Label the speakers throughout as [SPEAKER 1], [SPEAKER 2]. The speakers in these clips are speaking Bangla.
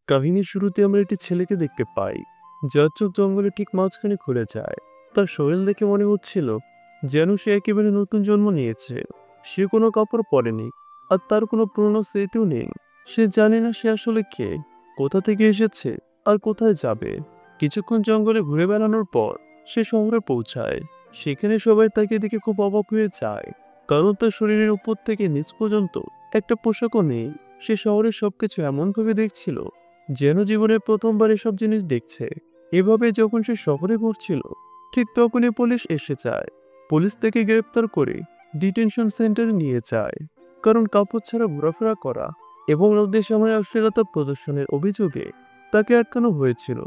[SPEAKER 1] কাহিনীর শুরুতে আমরা একটি ছেলেকে দেখতে পাই, যার চোখ জঙ্গলে ঠিক মাঝখানে খুলে যায়। তার শরীর দেখে মনে হচ্ছিল যেন সে একেবারে নতুন জন্ম নিয়েছে। সে কোনো কাপড় পরেনি, আর তার কোনো পুরনো স্মৃতিও নেই। সে জানে না সে আসলে কে, কোথা থেকে এসেছে, আর কোথায় যাবে। কিছুক্ষণ জঙ্গলে ঘুরে বেড়ানোর পর সে শহরে পৌঁছায়। সেখানে সবাই তাকে দেখে খুব অবাক হয়ে যায়, কারণ তার শরীরের উপর থেকে নিচ পর্যন্ত একটা পোশাকও নেই। সে শহরের সবকিছু এমনভাবে দেখছিল যেন জীবনের প্রথমবার এসব জিনিস দেখছে। এভাবে যখন সে শহরে ঘুরছিল, ঠিক তখনই পুলিশ এসে যায়। পুলিশ তাকে গ্রেপ্তার করে ডিটেনশন সেন্টারে নিয়ে যায়, কারণ কাপড় ছাড়া ঘোরাফেরা করা এবং লোকদের সামনে অশ্লীলতা প্রদর্শনের অভিযোগে তাকে আটকানো হয়েছিল।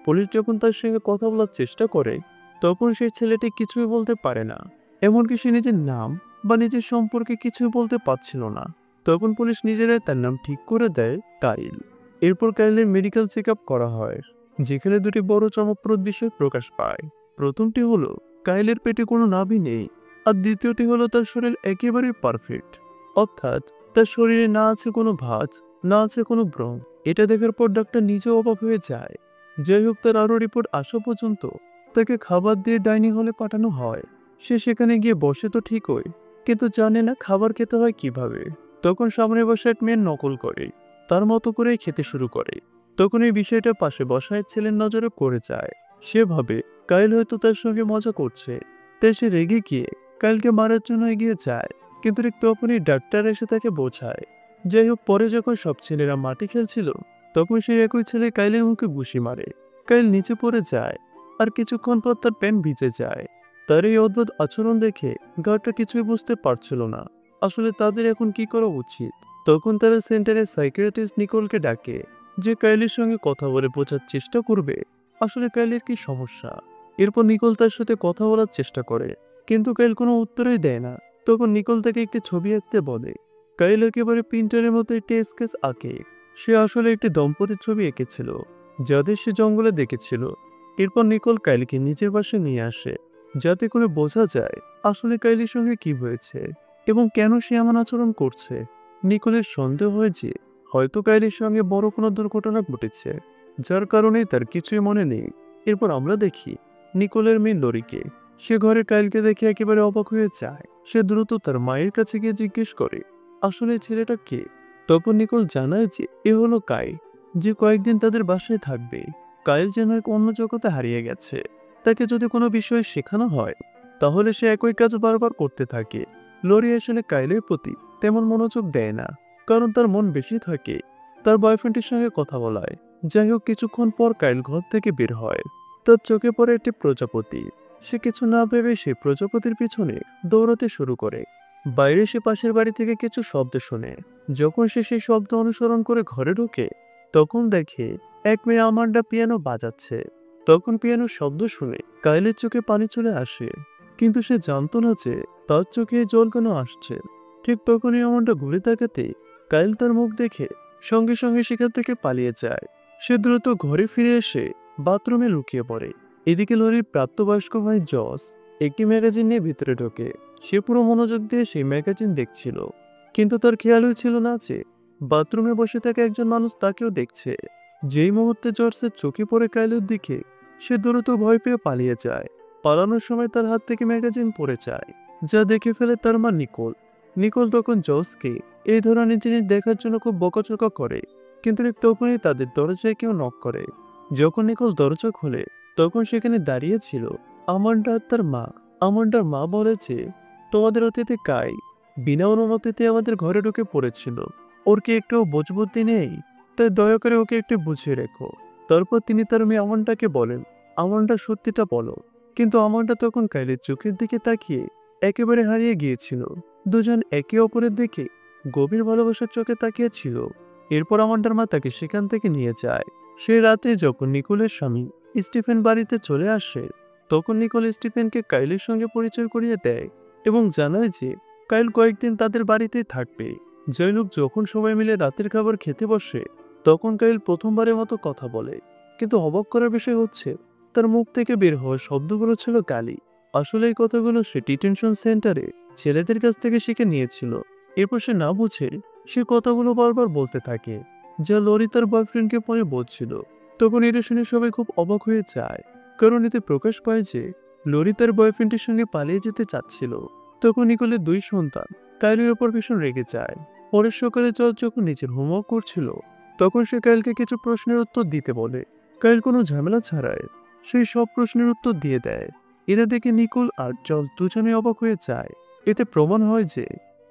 [SPEAKER 1] পুলিশ যখন তার সঙ্গে কথা বলার চেষ্টা করে, তখন সেই ছেলেটি কিছুই বলতে পারে না। এমনকি সে নিজের নাম বা নিজের সম্পর্কে কিছুই বলতে পারছিল না। তখন পুলিশ নিজেরাই তার নাম ঠিক করে দেয়, কাইল। এরপর কাইলের মেডিকেল চেক আপ করা হয়, যেখানে দুটি বড় চমকপ্রদ বিষয় প্রকাশ পায়। প্রথমটি হলো কাইলের পেটে কোনো নাভি নেই, আর দ্বিতীয়টি হলো তার শরীর একেবারে পারফেক্ট। অর্থাৎ তার শরীরে না আছে কোনো ভাঁজ, না আছে কোনো ব্রণ। এটা দেখার পর ডাক্তার নিজেও অবাক হয়ে যায়। যাই হোক, তার আরও রিপোর্ট আসা পর্যন্ত তাকে খাবার দিয়ে ডাইনিং হলে পাঠানো হয়। সে সেখানে গিয়ে বসে তো ঠিকই, কিন্তু জানে না খাবার খেতে হয় কিভাবে। তখন সামনে বসে এক মেয়ের নকল করে তার মতো করে খেতে শুরু করে। তখন এই বিষয়টা পাশে বসা এক ছেলের নজরে পড়ে যায়। সে ভাবে কাইল হয়তো তার সঙ্গে মজা করছে, তাই সে রেগে গিয়ে কাইলকে মারার জন্য এগিয়ে যায়। কিন্তু ঠিক তখনই ডাক্তার এসে তাকে বোঝায়। যাই হোক, পরে যখন সব ছেলেরা মাটি খেলছিল, তখন সেই একই ছেলে কাইলের মুখে ঘুষি মারে। কাইল নিচে পড়ে যায়, আর কিছুক্ষণ পর তার প্যান্ট ভিজে যায়। তার এই অদ্ভুত আচরণ দেখে গার্ডটা কিছুই বুঝতে পারছিল না আসলে তাদের এখন কি করা উচিত। তখন তারা সেন্টারের সাইকিয়াট্রিস্ট নিকোলকে ডাকে, যে কাইলের সঙ্গে কথা বলে বোঝার চেষ্টা করবে আসলে কাইলের কি সমস্যা। এরপর নিকোল তার সাথে কথা বলার চেষ্টা করে, কিন্তু কাইল কোনো উত্তরই দেয় না। তখন নিকোল তাকে একটি ছবি আঁকতে বলে। কাইল একেবারে প্রিন্টারের মতো একটি স্কেচ আঁকে। সে আসলে একটি দম্পতির ছবি এঁকেছিল, যাদের সে জঙ্গলে দেখেছিল। এরপর নিকোল কাইলকে নিজের পাশে নিয়ে আসে, যাতে করে বোঝা যায় আসলে কাইলের সঙ্গে কি হয়েছে এবং কেন সে এমন আচরণ করছে। নিকোলের সন্দেহ হয় যে হয়তো কাইলের সঙ্গে বড় কোনো দুর্ঘটনা ঘটেছে, যার কারণে তার কিছুই মনে নেই। এরপর আমরা দেখি নিকোলের মেয়ে লরিকে। সে ঘরে কাইলকে দেখে একেবারে অবাক হয়ে যায়। সে দ্রুত তার মায়ের কাছে গিয়ে জিজ্ঞেস করে আসলে এই ছেলেটা কে। তখন নিকোল জানায় যে এ হলো কাই, যে কয়েকদিন তাদের বাসায় থাকবে। কাইল যেন এক অন্য জগতে হারিয়ে গেছে। তাকে যদি কোনো বিষয় শেখানো হয়, তাহলে সে একই কাজ বারবার করতে থাকে। লরি আসলে কাইলের প্রতি তেমন মনোযোগ দেয় না, কারণ তার মন বেশি থাকে তার বয়ফ্রেন্ডের সঙ্গে কথা বলায়। যাই হোক, কিছুক্ষণ পর কাইল ঘর থেকে বের হয়। তার চোখে পড়ে একটি প্রজাপতি। সে কিছু না ভেবে সে প্রজাপতির পিছনে দৌড়াতে শুরু করে। বাইরে সে পাশের বাড়ি থেকে কিছু শব্দ শোনে। যখন সে সেই শব্দ অনুসরণ করে ঘরে ঢোকে, তখন দেখে এক মেয়ে আমান্ডা পিয়ানো বাজাচ্ছে। তখন পিয়ানোর শব্দ শুনে কাইলের চোখে পানি চলে আসে, কিন্তু সে জানতো না যে তার চোখে জল কেন আসছে। ঠিক তখনই আমান্ডা ঘুরে তাকাতে কাইল তার মুখ দেখে সঙ্গে সঙ্গে সেখান থেকে পালিয়ে যায়। সে দ্রুত ঘরে ফিরে এসে বাথরুমে লুকিয়ে পড়ে। এদিকে লরির প্রাপ্তবয়স্ক ভাই জস একটি ম্যাগাজিন নিয়ে ভিতরে ঢোকে। সে পুরো মনোযোগ দিয়ে সেই ম্যাগাজিন দেখছিল, কিন্তু তার খেয়ালই ছিল না যে বাথরুমে বসে থাকা একজন মানুষ তাকেও দেখছে। যেই মুহূর্তে জর্জের চোখে পড়ে কাইলের দিকে, সে দ্রুত ভয় পেয়ে পালিয়ে যায়। পালানোর সময় তার হাত থেকে ম্যাগাজিন পড়ে যায়, যা দেখে ফেলে তার মা নিকোল। নিকোল তখন জসকে এই ধরনের জিনিস দেখার জন্য খুব বকাঝকা করে, কিন্তু ঠিক তখনই তাদের দরজায় কেউ নক করে। যখন নিকোল দরজা খোলে, তখন সেখানে দাঁড়িয়ে ছিল আমান্ডা আর তার মা। আমান্ডার মা বলেছে, তোমাদের অতিথি কাই বিনা অনুমতিতে আমাদের ঘরে ঢুকে পড়েছিল। ওর কি একটু বোঝবুদ্ধি নেই? তাই দয়া করে ওকে একটু বুঝিয়ে রেখো। তারপর তিনি তার মেয়ে আমান্ডাকে বলেন, আমান্ডা সত্যিটা বলো। কিন্তু আমান্ডা তখন কাইলের চোখের দিকে তাকিয়ে একেবারে হারিয়ে গিয়েছিল। দুজন একে অপরের দিকে গভীর ভালোবাসার চোখে তাকিয়েছিল। এরপর আমান্ডার মা তাকে সেখান থেকে নিয়ে যায়। সেই রাতে যখন নিকোলের স্বামী স্টিফেন বাড়িতে চলে আসে, তখন নিকোল স্টিফেনকে কাইলের সঙ্গে পরিচয় করিয়ে দেয় এবং জানায় যে কাইল কয়েকদিন তাদের বাড়িতেই থাকবে। জয়নুক যখন সবাই মিলে রাতের খাবার খেতে বসে, তখন কাইল প্রথমবারের মতো কথা বলে। কিন্তু অবাক করার বিষয় হচ্ছে, তার মুখ থেকে বের হওয়া শব্দগুলো ছিল গালি। আসলে এই কথাগুলো সে ডিটেনশন সেন্টারে ছেলেদের কাছ থেকে শিখে নিয়েছিল। এরপর সে না বুঝে সে কথাগুলো বারবার বলতে থাকে। যা লরি তার বয়ফ্রেন্ডকে পরে বলছিল। তখন এটা শুনে সবাই খুব অবাক হয়ে যায়, কারণ এতে প্রকাশ পায় যে লরি তার বয়ফ্রেন্ডের সঙ্গে পালিয়ে যেতে চাচ্ছিল। তখন নিকোলের 2 সন্তান কাইলের ওপর ভীষণ রেগে যায়। পরের সকালে জর্জ যখন নিজের হোমওয়ার্ক করছিল, তখন সে কাইলকে কিছু প্রশ্নের উত্তর দিতে বলে। কাইল কোনো ঝামেলা ছাড়াই সেই সব প্রশ্নের উত্তর দিয়ে দেয়। এরা দেখে নিকোল আর জর্জ দুজনে অবাক হয়ে যায়। এতে প্রমাণ হয় যে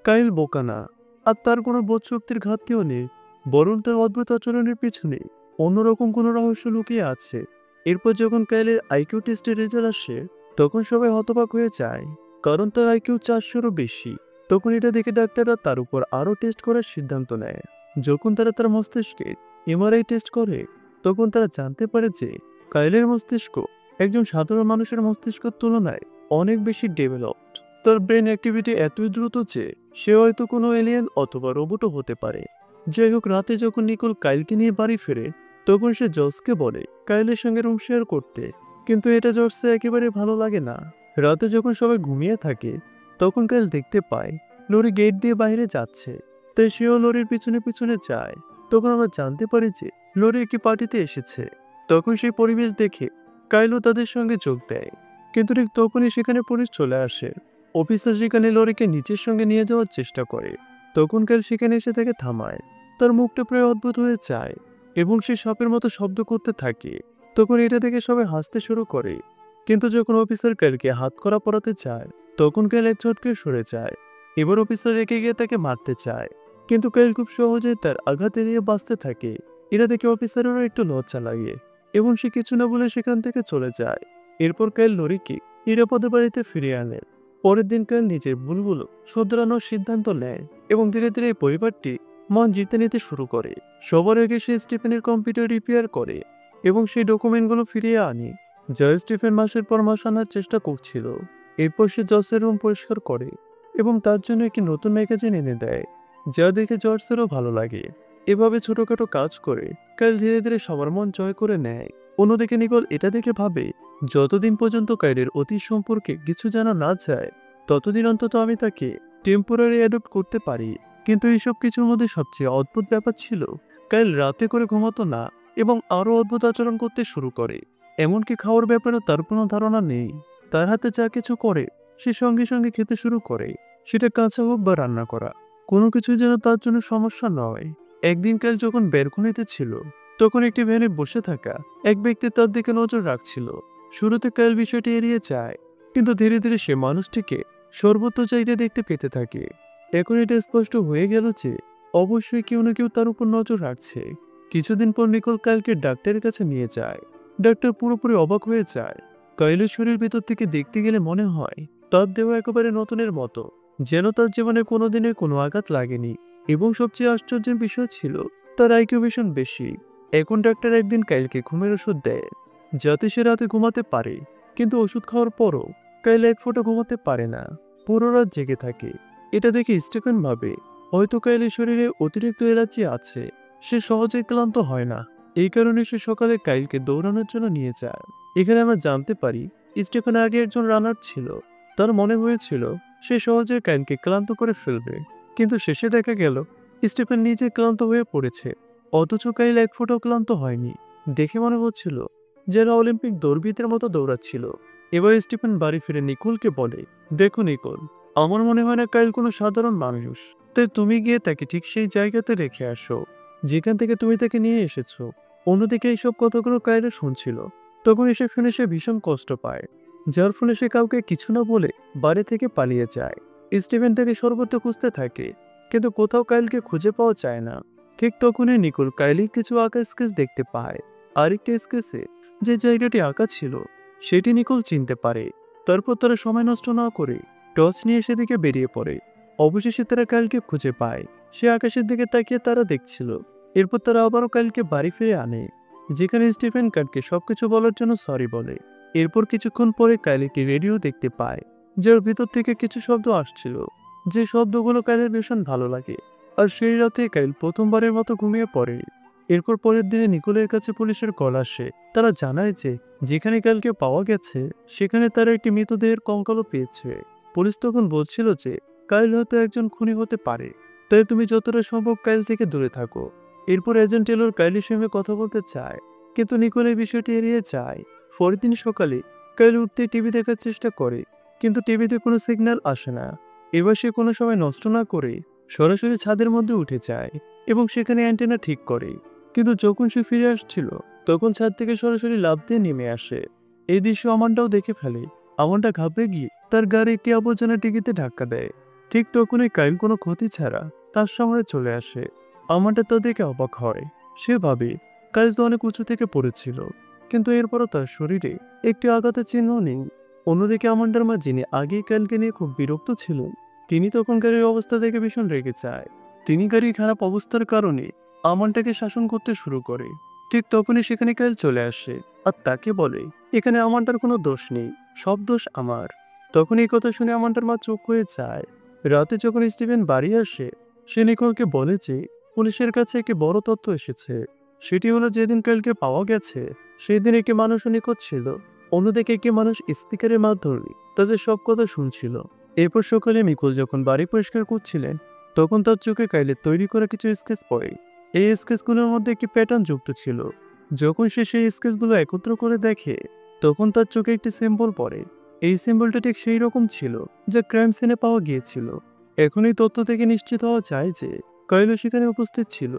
[SPEAKER 1] কাইল বোকা না, আর তার কোনো বোধশক্তির ঘাটতিও নেই, বরং তার অদ্ভুত আচরণের পিছনে অন্যরকম কোনো রহস্য লুকিয়ে আছে। এরপর যখন কাইলের আইকিউ টেস্টের রেজাল্ট আসে, তখন সবাই হতবাক হয়ে যায়, কারণ তার আইকিউ 400-এরও বেশি। তখন এটা দেখে ডাক্তাররা তার উপর আরও টেস্ট করার সিদ্ধান্ত নেয়। যখন তারা তার মস্তিষ্কে এমআরআই টেস্ট করে, তখন তারা জানতে পারে যে কাইলের মস্তিষ্ক একজন সাধারণ মানুষের মস্তিষ্কের তুলনায় অনেক বেশি ডেভেলপড। তার ব্রেন অ্যাক্টিভিটি এতই দ্রুত যে সে হয়তো কোনো এলিয়েন অথবা রোবটও হতে পারে। যাই হোক, রাতে যখন নিকোল কাইলকে নিয়ে বাড়ি ফেরে, তখন সে জর্জকে বলে কাইলের সঙ্গে রুম শেয়ার করতে, কিন্তু এটা জর্জকে একেবারে ভালো লাগে না। রাতে যখন সবাই ঘুমিয়ে থাকে, তখন কাইল দেখতে পায় লরি গেট দিয়ে বাইরে যাচ্ছে, তাই সেও লরির পিছনে পিছনে যায়। তখন আমরা জানতে পারি যে লরি একটি পার্টিতে এসেছে। তখন সেই পরিবেশ দেখে কাইলও তাদের সঙ্গে যোগ দেয়, কিন্তু ঠিক তখনই সেখানে পুলিশ চলে আসে। অফিসার সেখানে লরিকে নিচের সঙ্গে নিয়ে যাওয়ার চেষ্টা করে। তখন কাইল সেখানে এসে তাকে থামায়। তার মুখটা প্রায় অদ্ভুত হয়ে যায় এবং সে সাপের মতো শব্দ করতে থাকে। তখন এটা দেখে সবাই হাসতে শুরু করে, কিন্তু যখন অফিসার কাইলকে হাত করা পরাতে চায়, তখন কাইল এক ঝটকে সরে যায়। এবার অফিসার রেখে গিয়ে তাকে মারতে চায়, কিন্তু কাইল খুব সহজেই তার আঘাত এড়িয়ে বাঁচতে থাকে। এটা দেখে অফিসারেরও একটু লজ্জা লাগে এবং সে কিছু না বলে সেখান থেকে চলে যায়। এরপর কাইল লরিকে নিরাপদে বাড়িতে ফিরিয়ে আনে। পরের দিন কাইল নিজের ভুলগুলো শোধরানোর সিদ্ধান্ত নেয় এবং ধীরে ধীরে এই পরিবারটি মন জিতে নিতে শুরু করে। সবার আগে সে স্টিফেনের কম্পিউটার রিপেয়ার করে এবং সেই ডকুমেন্টগুলো ফিরিয়ে আনে, যা স্টিফেন মাসের পর মাস আনার চেষ্টা করছিল। এরপর সে জর্জের রুম পরিষ্কার করে এবং তার জন্য একটি নতুন ম্যাগাজিন এনে দেয়, যা দেখে জর্জেরও ভালো লাগে। এভাবে ছোটখাটো কাজ করে কাইল ধীরে ধীরে সবার মন জয় করে নেয়। অন্যদিকে নিকোল এটা দেখে ভাবে, যতদিন পর্যন্ত কাইলের অতীত সম্পর্কে কিছু জানা না যায়, ততদিন অন্তত আমি তাকে টেম্পোরারি অ্যাডপ্ট করতে পারি। কিন্তু এইসব কিছুর মধ্যে সবচেয়ে অদ্ভুত ব্যাপার ছিল, কাইল রাতে করে ঘুমাতো না এবং আরও অদ্ভুত আচরণ করতে শুরু করে। এমনকি খাওয়ার ব্যাপারে তার কোনো ধারণা নেই। তার হাতে যা কিছু করে সে সঙ্গে সঙ্গে খেতে শুরু করে, সেটা কাঁচা হোক বা রান্না করা, কোনো কিছুই যেন তার জন্য সমস্যা নয়। একদিন কাইল যখন ব্যালকনিতে ছিল, তখন একটি ভ্যানে বসে থাকা এক ব্যক্তি তার দিকে নজর রাখছিল। শুরুতে কাইল বিষয়টি এড়িয়ে যায়, কিন্তু ধীরে ধীরে সে মানুষটিকে সর্বত্র চাইতে দেখতে পেতে থাকে। এখন এটা স্পষ্ট হয়ে গেল যে অবশ্যই কেউ না কেউ তার উপর নজর রাখছে। কিছুদিন পর নিকোল কাইলকে ডাক্তারের কাছে নিয়ে যায়। ডাক্তার পুরোপুরি অবাক হয়ে যায়। কাইলের শরীর ভেতর থেকে দেখতে গেলে মনে হয় তার দেহ একেবারে নতুনের মতো, যেন তার জীবনে কোনোদিনই কোনো আঘাত লাগেনি। এবং সবচেয়ে আশ্চর্যের বিষয় ছিল তার আইকিউ ভীষণ বেশি। এখন ডাক্তার একদিন কাইলকে ঘুমের ওষুধ দেয়, যাতে সে রাতে ঘুমাতে পারে, কিন্তু ওষুধ খাওয়ার পরও কাইল এক ফোঁটা ঘুমাতে পারে না, পুরো রাত জেগে থাকে। এটা দেখে স্টিফেন ভাবে হয়তো কাইলের শরীরে অতিরিক্ত এলার্জি আছে, সে সহজে ক্লান্ত হয় না। এই কারণে সে সকালে কাইলকে দৌড়ানোর জন্য নিয়ে যায়। এখানে আমরা জানতে পারি স্টিফেন আগে একজন রানার ছিল। তার মনে হয়েছিল সে সহজে কাইলকে ক্লান্ত করে ফেলবে, কিন্তু শেষে দেখা গেল স্টিফেন নিজে ক্লান্ত হয়ে পড়েছে, অথচ কাইল এক ফোঁটাও ক্লান্ত হয়নি। দেখে মনে হচ্ছিল যেন অলিম্পিক দৌড়বিদের মতো দৌড়াচ্ছিল। এবার স্টিফেন বাড়ি ফিরে নিকোলকে বলে, দেখো নিকোল, আমার মনে হয় না কাইল কোনো সাধারণ মানুষ, তাই তুমি গিয়ে তাকে ঠিক সেই জায়গাতে রেখে আসো যেখান থেকে তুমি তাকে নিয়ে এসেছো। অন্যদিকে এইসব কথাগুলো কাইলে শুনছিল। তখন এসব শুনে সে ভীষণ কষ্ট পায়, যার ফলে সে কাউকে কিছু না বলে বাড়ি থেকে পালিয়ে যায়। স্টিফেন তাকে সর্বত্র খুঁজতে থাকে, কিন্তু কোথাও কাইলকে খুঁজে পাওয়া যায় না। ঠিক তখনই নিকোল কাইলের কিছু আঁকা স্কেচ দেখতে পায়। আরেকটা স্কেচে যে জায়গাটি আঁকা ছিল সেটি নিকোল চিনতে পারে। তারপর তারা সময় নষ্ট না করে টর্চ নিয়ে সেদিকে বেরিয়ে পড়ে। অবশেষে তারা কাইলকে খুঁজে পায়। সে আকাশের দিকে তাকিয়ে তারা দেখছিল। এরপর তারা আবারও কাইলকে বাড়ি ফিরে আনে, যেখানে স্টিফেন কাইলকে সবকিছু বলার জন্য সরি বলে। এরপর কিছুক্ষণ পরে কাইল একটি রেডিও দেখতে পায়, যার ভিতর থেকে কিছু শব্দ আসছিল, যে শব্দগুলো কাইলের ভীষণ ভালো লাগে। আর সেই রাতে কাইল প্রথমবারের মতো ঘুমিয়ে পড়ে। এরপর পরের দিনে নিকোলের কাছে পুলিশের কল আসে। তারা জানায় যে যেখানে কাইলকে পাওয়া গেছে সেখানে তারা একটি মৃতদেহের কঙ্কালও পেয়েছে। পুলিশ তখন বলছিল যে কাইল হয়তো একজন খুনি হতে পারে, তাই তুমি যতটা সম্ভব কাইল থেকে দূরে থাকো। এরপর এজেন্ট টেলর কাইলির সঙ্গে কথা বলতে চায়, কিন্তু নিকোল এই বিষয়টি এড়িয়ে যায়। পরের দিন সকালে কাইল উঠতে টিভি দেখার চেষ্টা করে, কিন্তু টিভিতে কোনো সিগন্যাল আসে না। এবার সে কোনো সময় নষ্ট না করে সরাসরি ছাদের মধ্যে উঠে যায় এবং সেখানে অ্যান্টেনা ঠিক করে। কিন্তু যখন সে ফিরে আসছিল, তখন ছাদ থেকে সরাসরি লাফ দিয়ে নেমে আসে। এই দৃশ্য আমান্ডাও দেখে ফেলে। আমান্ডা ঘাবড়ে গিয়ে তার গাড়ি একটি আবর্জনা টিকিতে ধাক্কা দেয়। ঠিক তখনই কাইল কোনো ক্ষতি ছাড়া তার সামনে চলে আসে। আমান্ডা তা দেখে অবাক হয়। সে ভাবে কাইল তো অনেক উঁচু থেকে পড়েছিল, কিন্তু এরপরও তার শরীরে একটি আঘাতের চিহ্ন নেই। অন্যদিকে আমান্ডার মা, যিনি আগেই কাইলকে নিয়ে খুব বিরক্ত ছিলেন, তিনি তখন গাড়ির অবস্থা দেখে ভীষণ রেগে যায়। তিনি গাড়ির খারাপ অবস্থার কারণে আমানটাকে শাসন করতে শুরু করে। ঠিক তখনই সেখানে কাইল চলে আসে আর তাকে বলে, এখানে আমানটার কোনো দোষ নেই, সব দোষ আমার। তখন এই কথা শুনে আমানটার মা চুপ হয়ে যায়। রাতে যখন স্টিভেন বাড়ি আসে, সে নিকোলকে বলে যে পুলিশের কাছে একটি বড় তথ্য এসেছে। সেটি হলো, যেদিন কাইলকে পাওয়া গেছে সেই দিন একটি মানুষও নিখোঁজ ছিল। অন্যদিকে একটি মানুষ স্পিকারের মাধ্যমে তাদের সব কথা শুনছিল। এরপর সকালে নিকোল যখন বাড়ি পরিষ্কার করছিলেন, তখন তার চোখে কাইলের তৈরি করা কিছু স্কেচ পড়ে। এই স্কেচগুলোর মধ্যে একটি প্যাটার্ন যুক্ত ছিল। যখন সে সেই স্কেচগুলো একত্র করে দেখে, তখন তার চোখে একটি সিম্বল পড়ে। এই সিম্বলটা ঠিক সেই রকম ছিল যা ক্রাইম সিনে পাওয়া গিয়েছিল। এখন এই তথ্য থেকে নিশ্চিত হওয়া যায় যে কাইলও সেখানে উপস্থিত ছিল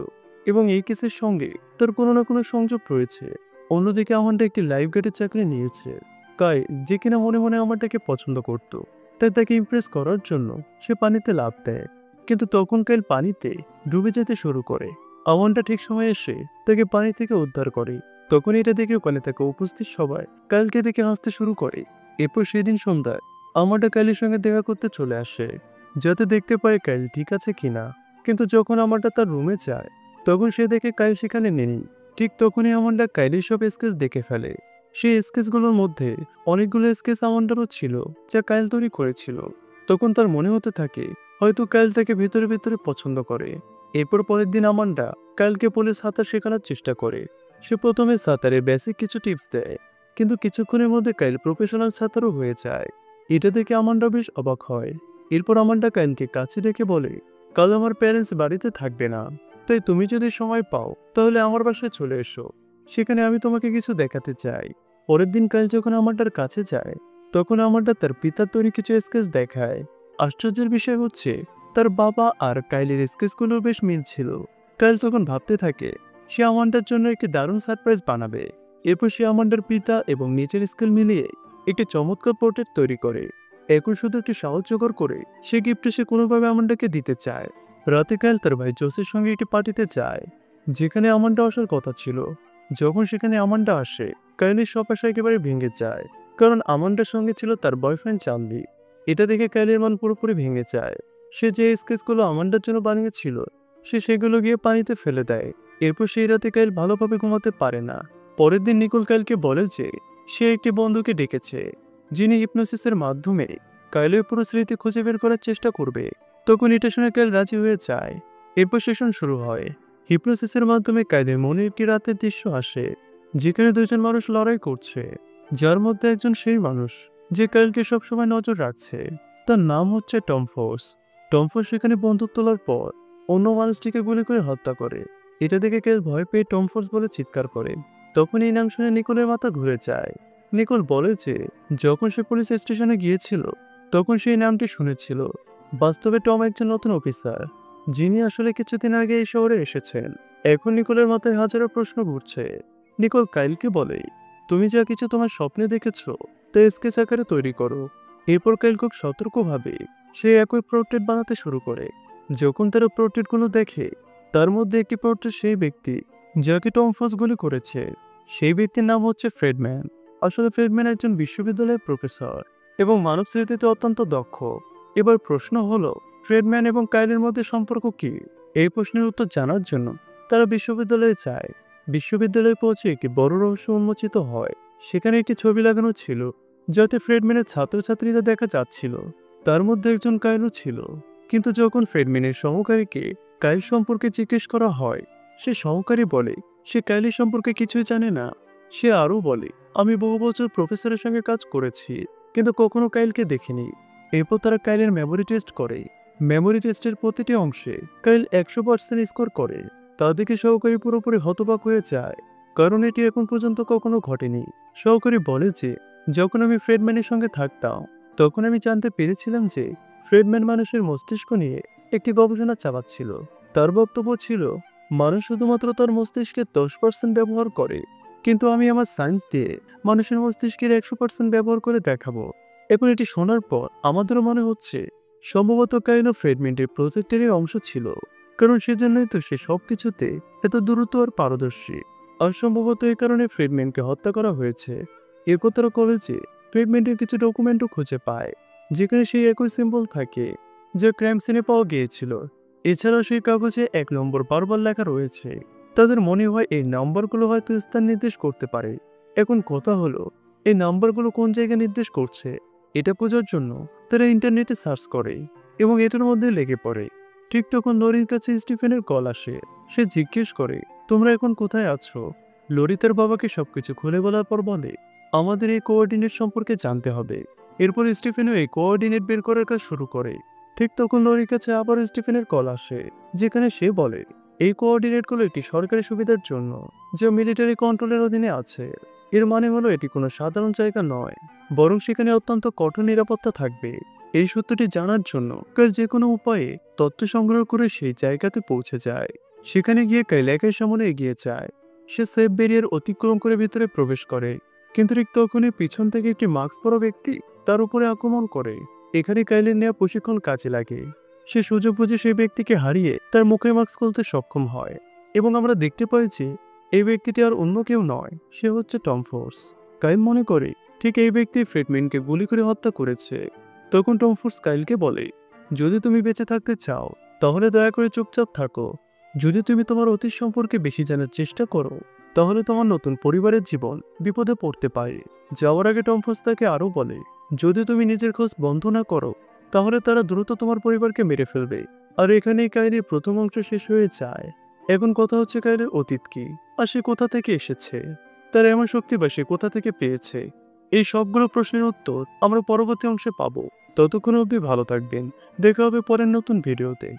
[SPEAKER 1] এবং এই কেসের সঙ্গে তার কোনো না কোনো সংযোগ রয়েছে। অন্যদিকে আমানটা একটি লাইফ গার্ডের চাকরি নিয়েছে। কাইল, যে কিনা মনে মনে আমানটাকে পছন্দ করত, তাই তাকে ইমপ্রেস করার জন্য সে পানিতে লাফ দেয়। কিন্তু তখন কাইল পানিতে ডুবে যেতে শুরু করে। আমানটা ঠিক সময় এসে তাকে পানি থেকে উদ্ধার করে। তখন এটা দেখে ওখানে থাকা উপস্থিত সবাই কাইলকে দেখে হাসতে শুরু করে। এরপর সেদিন সন্ধ্যায় আমানটা কাইলের সঙ্গে দেখা করতে চলে আসে, যাতে দেখতে পায় কাইল ঠিক আছে কিনা। কিন্তু যখন আমানটা তার রুমে যায়, তখন সে দেখে কাইল সেখানে নেই। ঠিক তখনই আমান্ডা কাইলের সব স্কেচ দেখে ফেলে। সেই স্কেচগুলোর মধ্যে অনেকগুলো স্কেচ আমান্ডারও ছিল, যা কাইল তৈরি করেছিল। তখন তার মনে হতে থাকে হয়তো কাইল তাকে ভেতরে ভেতরে পছন্দ করে। এরপর পরের দিন আমান্ডা কাইলকে পুলিশ সাঁতার শেখানোর চেষ্টা করে। সে প্রথমে সাঁতারের বেসিক কিছু টিপস দেয়, কিন্তু কিছুক্ষণের মধ্যে কাইল প্রফেশনাল সাঁতারও হয়ে যায়। এটা দেখে আমান্ডা বেশ অবাক হয়। এরপর আমান্ডা কাইলকে কাছে ডেকে বলে, কাল আমার প্যারেন্টস বাড়িতে থাকবে না, তাই তুমি যদি সময় পাও তাহলে আমার বাসায় চলে এসো। সেখানে আমি তোমাকে কিছু দেখাতে চাই। পরের দিন কাইল যখন আমান্ডার কাছে যায়, তখন আমান্ডা তার পিতার তৈরি কিছু স্কেচ দেখায়। আশ্চর্যের বিষয় হচ্ছে, তার বাবা আর কাইলের স্কেচগুলো বেশ মিল ছিল। কাইল তখন ভাবতে থাকে সে আমান্ডার জন্য একটি দারুণ সারপ্রাইজ বানাবে। এরপর সে আমান্ডার পিতা এবং নিজের স্কেল মিলিয়ে একটি চমৎকার পোর্ট্রেট তৈরি করে। এখন শুধু একটু সাহস জোগাড় করে সে গিফটে সে কোনোভাবে আমান্ডাকে দিতে চায়। রাতে কাইল তার ভাই জোসের সঙ্গে একটি পার্টিতে যায়, যেখানে আমান্ডা আসার কথা ছিল। যখন সেখানে আমান্ডা আসে, কাইলের সব আশা একেবারে ভেঙে যায়, কারণ আমান্ডার সঙ্গে ছিল তার বয়ফ্রেন্ড চান্দি। এটা দেখে কাইলের মন পুরোপুরি ভেঙে যায়। সে যে স্কেচগুলো আমান্ডার জন্য বানিয়েছিল, সে সেগুলো গিয়ে পানিতে ফেলে দেয়। এরপর সেই রাতে কাইল ভালোভাবে ঘুমাতে পারে না। পরের দিন নিকোল কাইলকে বলে যে সে একটি বন্ধুকে ডেকেছে, যিনি হিপনোসিসের মাধ্যমে কাইলের পুরো স্মৃতি খুঁজে বের করার চেষ্টা করবে। তখন এটা শুনে কাইল রাজি হয়ে যায়। এরপর সেশন শুরু হয়। হিপনোসিসের মাধ্যমে কাইলের মনে একটি রাতের দৃশ্য আসে, যেখানে দুজন মানুষ লড়াই করছে, যার মধ্যে একজন সেই মানুষ যে কাইলকে সবসময় নজর রাখছে। তার নাম হচ্ছে টম ফোর্স। টম ফোর্স সেখানে বন্দুক তোলার পর অন্য মানুষটিকে গুলি করে হত্যা করে। এটা দেখে কাইল ভয় পেয়ে টম ফোর্স বলে চিৎকার করে। তখন এই নাম শুনে নিকোলের মাথা ঘুরে যায়। নিকোল বলে যে যখন সে পুলিশ স্টেশনে গিয়েছিল, তখন সেই নামটি শুনেছিল। বাস্তবে টম একজন নতুন অফিসার, যিনি আসলে কিছুদিন আগে এই শহরে এসেছেন। এখন নিকোলের মাথায় হাজারো প্রশ্ন ঘুরছে। নিকোল কাইলকে বলে, তুমি যা কিছু তোমার স্বপ্নে দেখেছো তা স্কেচ আকারে তৈরি করো। এরপর কাইল খুব সতর্কভাবে সে একই পোর্ট্রেট বানাতে শুরু করে। যখন তারা পোর্ট্রেটগুলো দেখে, তার মধ্যে একটি পোর্ট্রেট সেই ব্যক্তি যাকে টম ফোর্স গুলি করেছে। সেই ব্যক্তির নাম হচ্ছে ফ্রেডম্যান। আসলে ফ্রেডম্যান একজন বিশ্ববিদ্যালয়ের প্রফেসর এবং মানব স্মৃতিতে অত্যন্ত দক্ষ। এবার প্রশ্ন হলো, ফ্রেডম্যান এবং কাইলের মধ্যে সম্পর্ক কি? এই প্রশ্নের উত্তর জানার জন্য তারা বিশ্ববিদ্যালয়ে যায়। বিশ্ববিদ্যালয়ে পৌঁছে একটি বড় রহস্য উন্মোচিত হয়। সেখানে একটি ছবি লাগানো ছিল, যাতে ফ্রেডম্যানের ছাত্রছাত্রীরা দেখা যাচ্ছিল। তার মধ্যে একজন কাইলও ছিল। কিন্তু যখন ফ্রেডম্যানের সহকারীকে কাইল সম্পর্কে জিজ্ঞেস করা হয়, সে সহকারী বলে সে কাইলের সম্পর্কে কিছুই জানে না। সে আরও বলে, আমি বহু বছর প্রফেসরের সঙ্গে কাজ করেছি, কিন্তু কখনো কাইলকে দেখিনি। এরপর তারা কাইলের মেমোরি টেস্ট করে। মেমোরি টেস্টের প্রতিটি অংশে কাইল 100% স্কোর করে। তাদেরকে সহকারী পুরোপুরি হতবাক হয়ে যায়, কারণ এটি এখন পর্যন্ত কখনো ঘটেনি। সহকারী বলে যে যখন আমি ফ্রেডম্যানের সঙ্গে থাকতাম তখন আমি জানতে পেরেছিলাম যে ফ্রেডম্যান মানুষের মস্তিষ্ক নিয়ে একটি গবেষণা চালাচ্ছিল। তার বক্তব্য ছিল মানুষ শুধুমাত্র তার মস্তিষ্কের 10% ব্যবহার করে, কিন্তু আমি আমার সায়েন্স দিয়ে মানুষের মস্তিষ্কের 100% ব্যবহার করে দেখাবো। এখন এটি শোনার পর আমাদেরও মনে হচ্ছে সম্ভবত কাইলো ফ্রেডম্যানের প্রজেক্টেরই অংশ ছিল, কারণ সেজন্যই তো সে সবকিছুতে এত দ্রুত আর পারদর্শী। আর সম্ভবত এই কারণে ফ্রেডম্যানকে হত্যা করা হয়েছে। একতার কলেজে ফ্রেডম্যানের কিছু ডকুমেন্টও খুঁজে পায়, যেখানে সেই একই সিম্বল থাকে যা ক্রাইম সিনে পাওয়া গিয়েছিল। এছাড়াও সেই কাগজে 1 নম্বর বারবার লেখা রয়েছে। তাদের মনে হয় এই নাম্বারগুলো হয়তো স্থান নির্দেশ করতে পারে। এখন কথা হলো, এই নাম্বারগুলো কোন জায়গায় নির্দেশ করছে এটা বোঝার জন্য তারা ইন্টারনেটে সার্চ করে এবং এটার মধ্যে লেগে পড়ে। ঠিক তখন লরির কাছে স্টিফেনের কল আসে। সে জিজ্ঞেস করে, তোমরা এখন কোথায় আছো? লরি তার বাবাকে সবকিছু খুলে বলার পর বলে, আমাদের এই কোঅর্ডিনেট সম্পর্কে জানতে হবে। এরপর স্টিফেনও এই কোঅর্ডিনেট বের করার কাজ শুরু করে। ঠিক তখন লরির কাছে আবার স্টিফেনের কল আসে, যেখানে সে বলে এই কোঅর্ডিনেটগুলো একটি সরকারি সুবিধার জন্য, যা মিলিটারি কন্ট্রোলের অধীনে আছে। এর মানে হলো এটি কোনো সাধারণ জায়গা নয়, বরং সেখানে অত্যন্ত কঠোর নিরাপত্তা থাকবে। এই সত্যটি জানার জন্য কাল যে কোনো উপায়ে তথ্য সংগ্রহ করে সেই জায়গাতে পৌঁছে যায়। সেখানে গিয়ে কাইল একাই সামনে এগিয়ে যায়। সে সেফ ব্যারিয়ার অতিক্রম করে ভিতরে প্রবেশ করে, কিন্তু ঠিক তখনই পিছন থেকে একটি মাস্ক পরা ব্যক্তি তার উপরে আক্রমণ করে। এখানে কাইলের নেওয়া প্রশিক্ষণ কাজে লাগে। সে সুযোগ বুঝে সেই ব্যক্তিকে হারিয়ে তার মুখে মাস্ক খুলতে সক্ষম হয়, এবং আমরা দেখতে পাই যে এই ব্যক্তিটি আর অন্য কেউ নয়, সে হচ্ছে টম ফোর্স। কাইল মনে করে ঠিক এই ব্যক্তি ফ্রেডম্যানকে গুলি করে হত্যা করেছে। তখন টম ফোর্স কাইলকে বলে, যদি তুমি বেঁচে থাকতে চাও তাহলে দয়া করে চুপচাপ থাকো। যদি তুমি তোমার অতীত সম্পর্কে বেশি জানার চেষ্টা করো তাহলে তোমার নতুন পরিবারের জীবন বিপদে পড়তে পারে। যাওয়ার আগে টম ফোর্স তাকে আরও বলে, যদি তুমি নিজের খোঁজ বন্ধ না করো তাহলে তারা দ্রুত তোমার পরিবারকে মেরে ফেলবে। আর এখানেই কাইলের প্রথম অংশ শেষ হয়ে যায়। এখন কথা হচ্ছে কাইলের অতীত কি, আর সে কোথা থেকে এসেছে, তার এমন শক্তি বা সে কোথা থেকে পেয়েছে। এই সবগুলো প্রশ্নের উত্তর আমরা পরবর্তী অংশে পাবো। ততক্ষণ অবধি ভালো থাকবেন। দেখা হবে পরের নতুন ভিডিওতে।